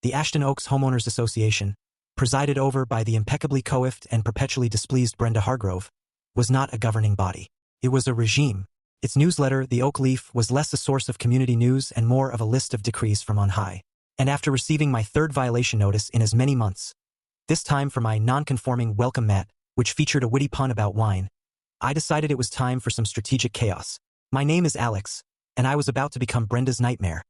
The Ashton Oaks Homeowners Association, presided over by the impeccably coiffed and perpetually displeased Brenda Hargrove, was not a governing body. It was a regime. Its newsletter, The Oak Leaf, was less a source of community news and more of a list of decrees from on high. And after receiving my third violation notice in as many months, this time for my non-conforming welcome mat, which featured a witty pun about wine, I decided it was time for some strategic chaos. My name is Alex, and I was about to become Brenda's nightmare,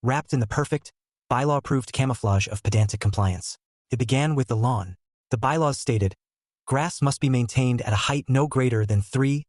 wrapped in the perfect, bylaw-approved camouflage of pedantic compliance. It began with the lawn. The bylaws stated, grass must be maintained at a height no greater than 3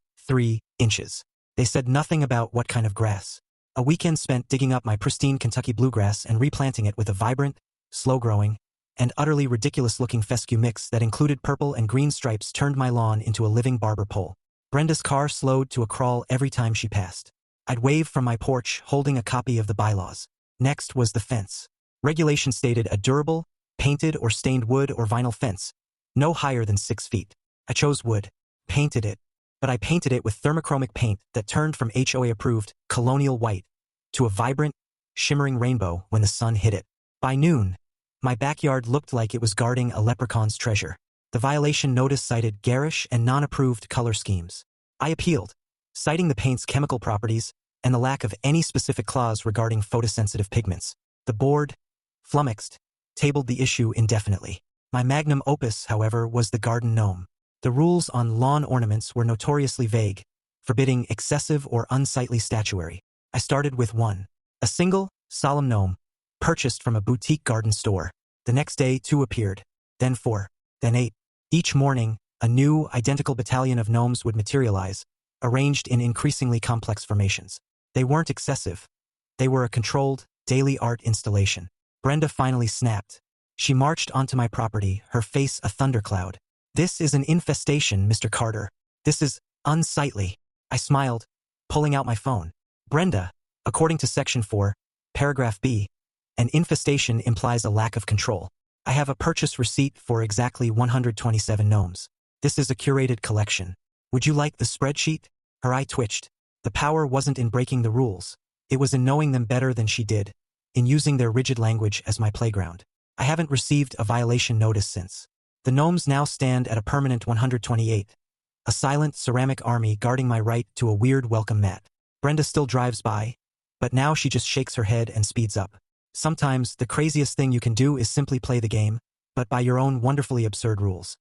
inches. They said nothing about what kind of grass. A weekend spent digging up my pristine Kentucky bluegrass and replanting it with a vibrant, slow-growing, and utterly ridiculous-looking fescue mix that included purple and green stripes turned my lawn into a living barber pole. Brenda's car slowed to a crawl every time she passed. I'd wave from my porch holding a copy of the bylaws. Next was the fence. Regulation stated a durable, painted or stained wood or vinyl fence, no higher than 6 feet. I chose wood, painted it, but I painted it with thermochromic paint that turned from HOA-approved colonial white to a vibrant, shimmering rainbow when the sun hit it. By noon, my backyard looked like it was guarding a leprechaun's treasure. The violation notice cited garish and non-approved color schemes. I appealed, citing the paint's chemical properties and the lack of any specific clause regarding photosensitive pigments. The board, flummoxed, tabled the issue indefinitely. My magnum opus, however, was the garden gnome. The rules on lawn ornaments were notoriously vague, forbidding excessive or unsightly statuary. I started with 1. A single, solemn gnome, purchased from a boutique garden store. The next day 2 appeared, then 4, then 8. Each morning, a new, identical battalion of gnomes would materialize, arranged in increasingly complex formations. They weren't excessive. They were a controlled, daily art installation. Brenda finally snapped. She marched onto my property, her face a thundercloud. "This is an infestation, Mr. Carter. This is unsightly." I smiled, pulling out my phone. "Brenda, according to Section 4, Paragraph B, an infestation implies a lack of control. I have a purchase receipt for exactly 127 gnomes. This is a curated collection. Would you like the spreadsheet?" Her eye twitched. The power wasn't in breaking the rules. It was in knowing them better than she did, in using their rigid language as my playground. I haven't received a violation notice since. The gnomes now stand at a permanent 128. A silent ceramic army guarding my right to a weird welcome mat. Brenda still drives by, but now she just shakes her head and speeds up. Sometimes the craziest thing you can do is simply play the game, but by your own wonderfully absurd rules.